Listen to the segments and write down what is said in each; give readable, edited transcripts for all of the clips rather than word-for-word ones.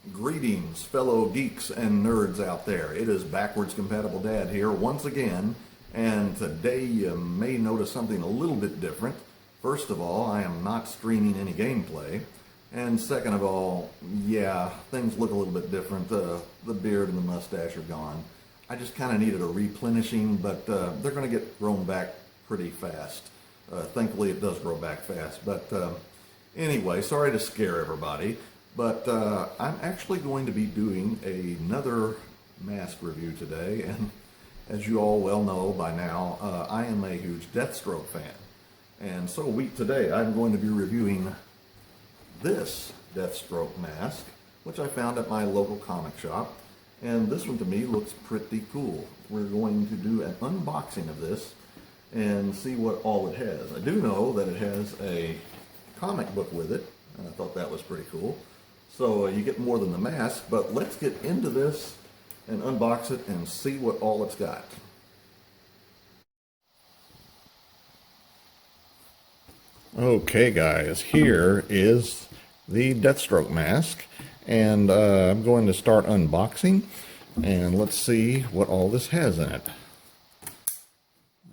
Greetings, fellow geeks and nerds out there. It is Backwards Compatible Dad here once again, and today you may notice something a little bit different. First of all, I am not streaming any gameplay, and second of all, yeah, things look a little bit different. The beard and the mustache are gone. I just kind of needed a replenishing, but they're going to get grown back pretty fast. Thankfully, it does grow back fast, but anyway, sorry to scare everybody. But I'm actually going to be doing another mask review today, and as you all well know by now, I am a huge Deathstroke fan. And so today I'm going to be reviewing this Deathstroke mask, which I found at my local comic shop. And this one to me looks pretty cool. We're going to do an unboxing of this and see what all it has. I do know that it has a comic book with it, and I thought that was pretty cool. So you get more than the mask, but let's get into this and unbox it and see what all it's got. Okay guys, here is the Deathstroke mask, and I'm going to start unboxing, and let's see what all this has in it.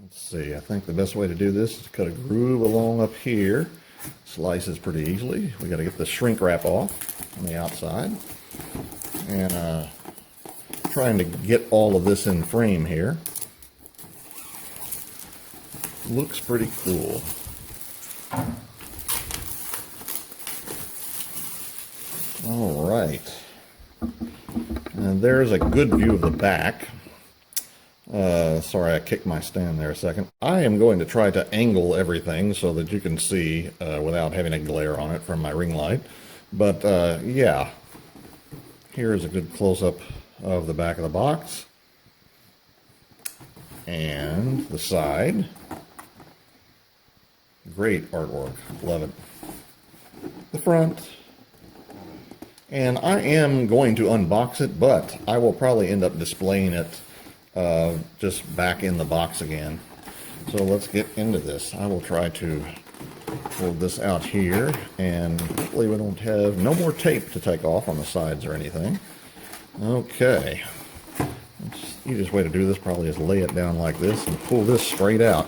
Let's see, I think the best way to do this is to cut a groove along up here. Slices pretty easily. We got to get the shrink wrap off on the outside, and trying to get all of this in frame here. Looks pretty cool. All right, and there's a good view of the back. Sorry, I kicked my stand there a second. I am going to try to angle everything so that you can see without having a glare on it from my ring light. But yeah, here's a good close-up of the back of the box. And the side. Great artwork. Love it. The front. And I am going to unbox it, but I will probably end up displaying it just back in the box again. So let's get into this. I will try to pull this out here, and hopefully we don't have no more tape to take off on the sides or anything. Okay. The easiest way to do this probably is lay it down like this and pull this straight out.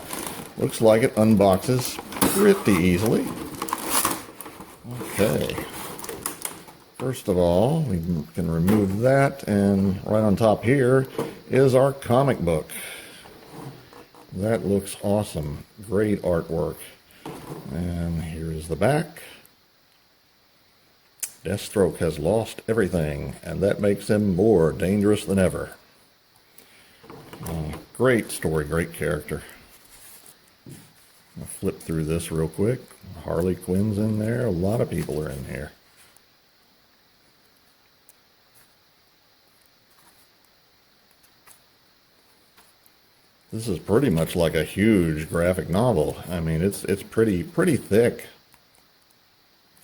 Looks like it unboxes pretty easily. Okay. First of all, we can remove that, and right on top here is our comic book. That looks awesome. Great artwork. And here's the back. Deathstroke has lost everything, and that makes him more dangerous than ever. Great story, great character. I'll flip through this real quick. Harley Quinn's in there. A lot of people are in here. This is pretty much like a huge graphic novel. I mean, it's pretty thick.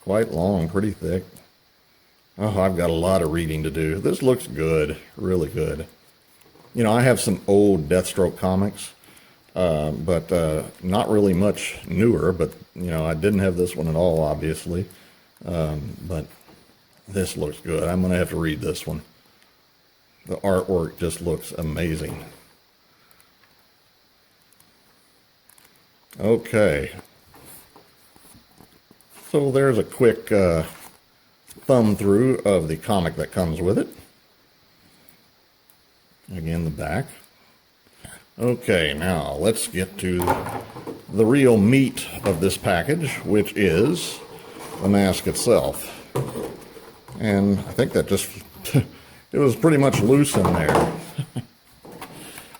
Quite long, pretty thick. Oh, I've got a lot of reading to do. This looks good, really good. You know, I have some old Deathstroke comics, but not really much newer. But, you know, I didn't have this one at all, obviously. But this looks good. I'm going to have to read this one. The artwork just looks amazing. Okay, so there's a quick thumb through of the comic that comes with it. Again, the back. Okay, now let's get to the real meat of this package, which is the mask itself. And I think that just, it was pretty much loose in there.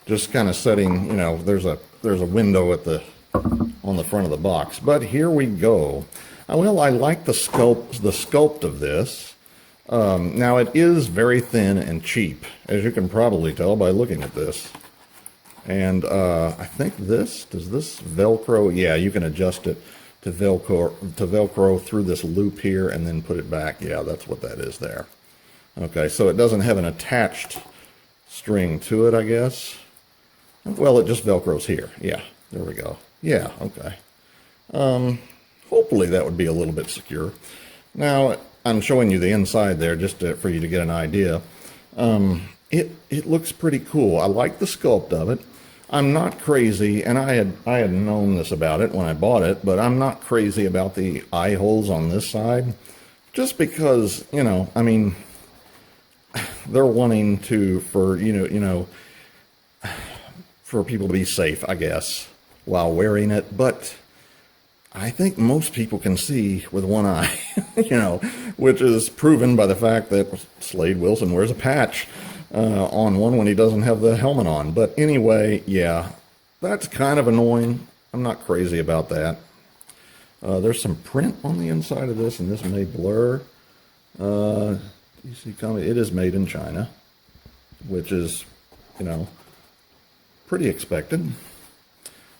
Just kind of setting, you know, there's a window at on the front of the box. But here we go. Well, I like the sculpt of this. Now it is very thin and cheap, as you can probably tell by looking at this. And I think does this Velcro? Yeah, you can adjust it to Velcro through this loop here and then put it back. Yeah, that's what that is there. Okay, so it doesn't have an attached string to it, I guess. Well, it just Velcros here. Yeah, there we go. Yeah, okay. Hopefully that would be a little bit secure. Now, I'm showing you the inside there just for you to get an idea. It looks pretty cool. I like the sculpt of it. I'm not crazy, and I had known this about it when I bought it, but I'm not crazy about the eye holes on this side, just because, you know, I mean, they're wanting to, for for people to be safe, I guess, while wearing it. But I think most people can see with one eye, which is proven by the fact that Slade Wilson wears a patch on one when he doesn't have the helmet on. But anyway, yeah, that's kind of annoying. I'm not crazy about that. There's some print on the inside of this, and this may blur. You see, it is made in China, which is, pretty expected.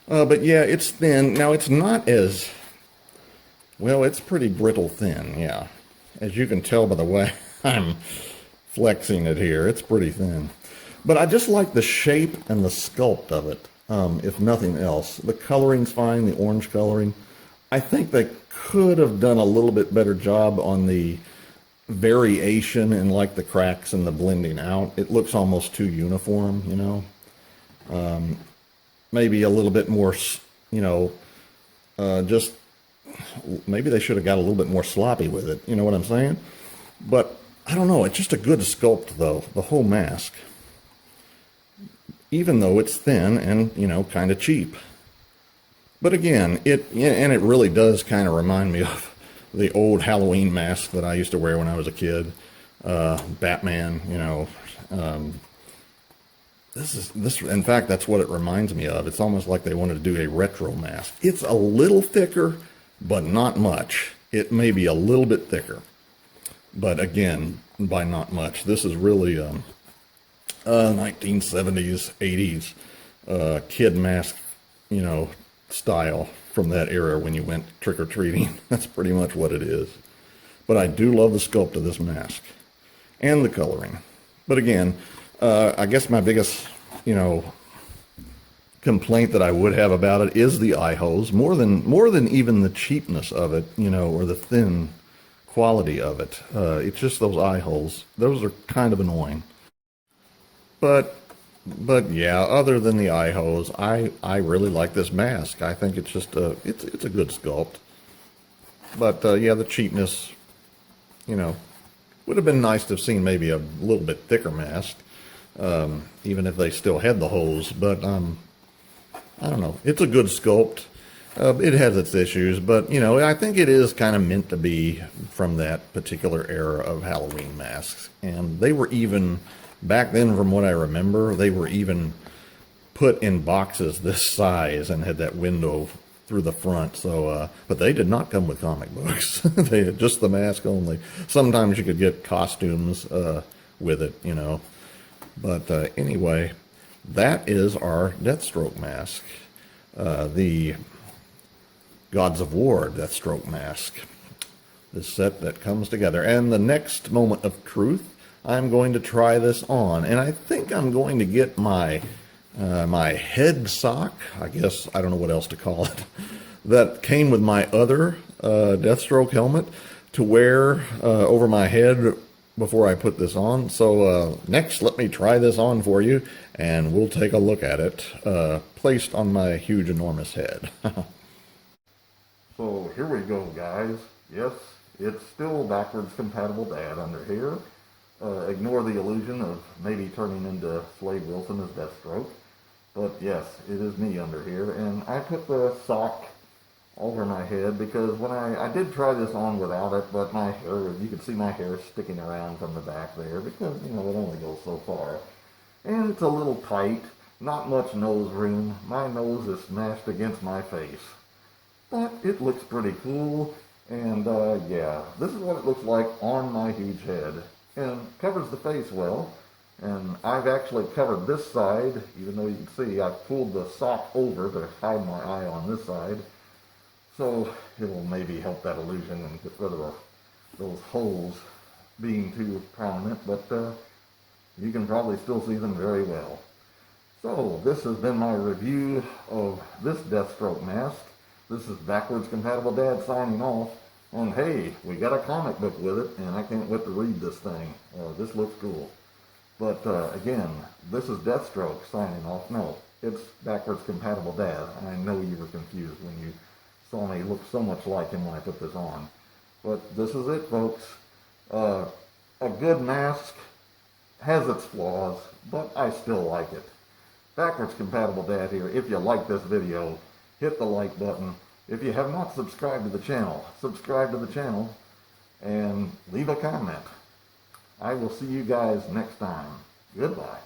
But yeah, it's thin. Now, it's not as, well, it's pretty brittle thin, yeah. As you can tell by the way I'm flexing it here, it's pretty thin. But I just like the shape and the sculpt of it, if nothing else. The coloring's fine, the orange coloring. I think they could have done a little bit better job on the variation in like the cracks and the blending out. It looks almost too uniform, maybe a little bit more, just maybe they should have got a little bit more sloppy with it. You know what I'm saying? But I don't know. It's just a good sculpt, though, the whole mask. Even though it's thin and, kind of cheap. But again, it really does kind of remind me of the old Halloween mask that I used to wear when I was a kid. Batman, in fact, that's what it reminds me of. It's almost like they wanted to do a retro mask. It's a little thicker, but not much. It may be a little bit thicker, but again, by not much. This is really 1970s, 80s kid mask, style from that era when you went trick-or-treating. That's pretty much what it is. But I do love the sculpt of this mask and the coloring. But again, I guess my biggest, complaint that I would have about it is the eye holes, more than even the cheapness of it, or the thin quality of it. It's just those eye holes. Those are kind of annoying. But yeah, other than the eye holes, I really like this mask. I think it's just it's a good sculpt. But yeah, the cheapness, would have been nice to have seen maybe a little bit thicker mask. Even if they still had the holes, but I don't know. It's a good sculpt. It has its issues, but I think it is kind of meant to be from that particular era of Halloween masks. And they were even back then, from what I remember, they were even put in boxes this size and had that window through the front. So, but they did not come with comic books. They had just the mask only. Sometimes you could get costumes with it, But anyway, that is our Deathstroke mask, the Gods of War Deathstroke mask, this set that comes together. And the next moment of truth, I'm going to try this on, and I think I'm going to get my my head sock, I guess, I don't know what else to call it, that came with my other Deathstroke helmet to wear over my head before I put this on. So next, let me try this on for you, and we'll take a look at it, placed on my huge, enormous head. So here we go, guys. Yes, it's still backwards compatible dad under here. Ignore the illusion of maybe turning into Slade Wilson as Deathstroke. But yes, it is me under here, and I put the sock over my head because when I did try this on without it, but my hair, you can see my hair sticking around from the back there because, it only goes so far. And it's a little tight, not much nose room. My nose is smashed against my face. But it looks pretty cool, and yeah, this is what it looks like on my huge head. And covers the face well. And I've actually covered this side, even though you can see I pulled the sock over to hide my eye on this side. So it'll maybe help that illusion and get rid of those holes being too prominent, but you can probably still see them very well. So this has been my review of this Deathstroke mask. This is Backwards Compatible Dad signing off. And hey, we got a comic book with it, and I can't wait to read this thing. This looks cool. But again, this is Deathstroke signing off. No, it's Backwards Compatible Dad. I know you were confused when you saw me look so much like him when I put this on. But this is it, folks. A good mask has its flaws, but I still like it. Backwards Compatible Dad here. If you like this video, hit the like button. If you have not subscribed to the channel, subscribe to the channel and leave a comment. I will see you guys next time. Goodbye.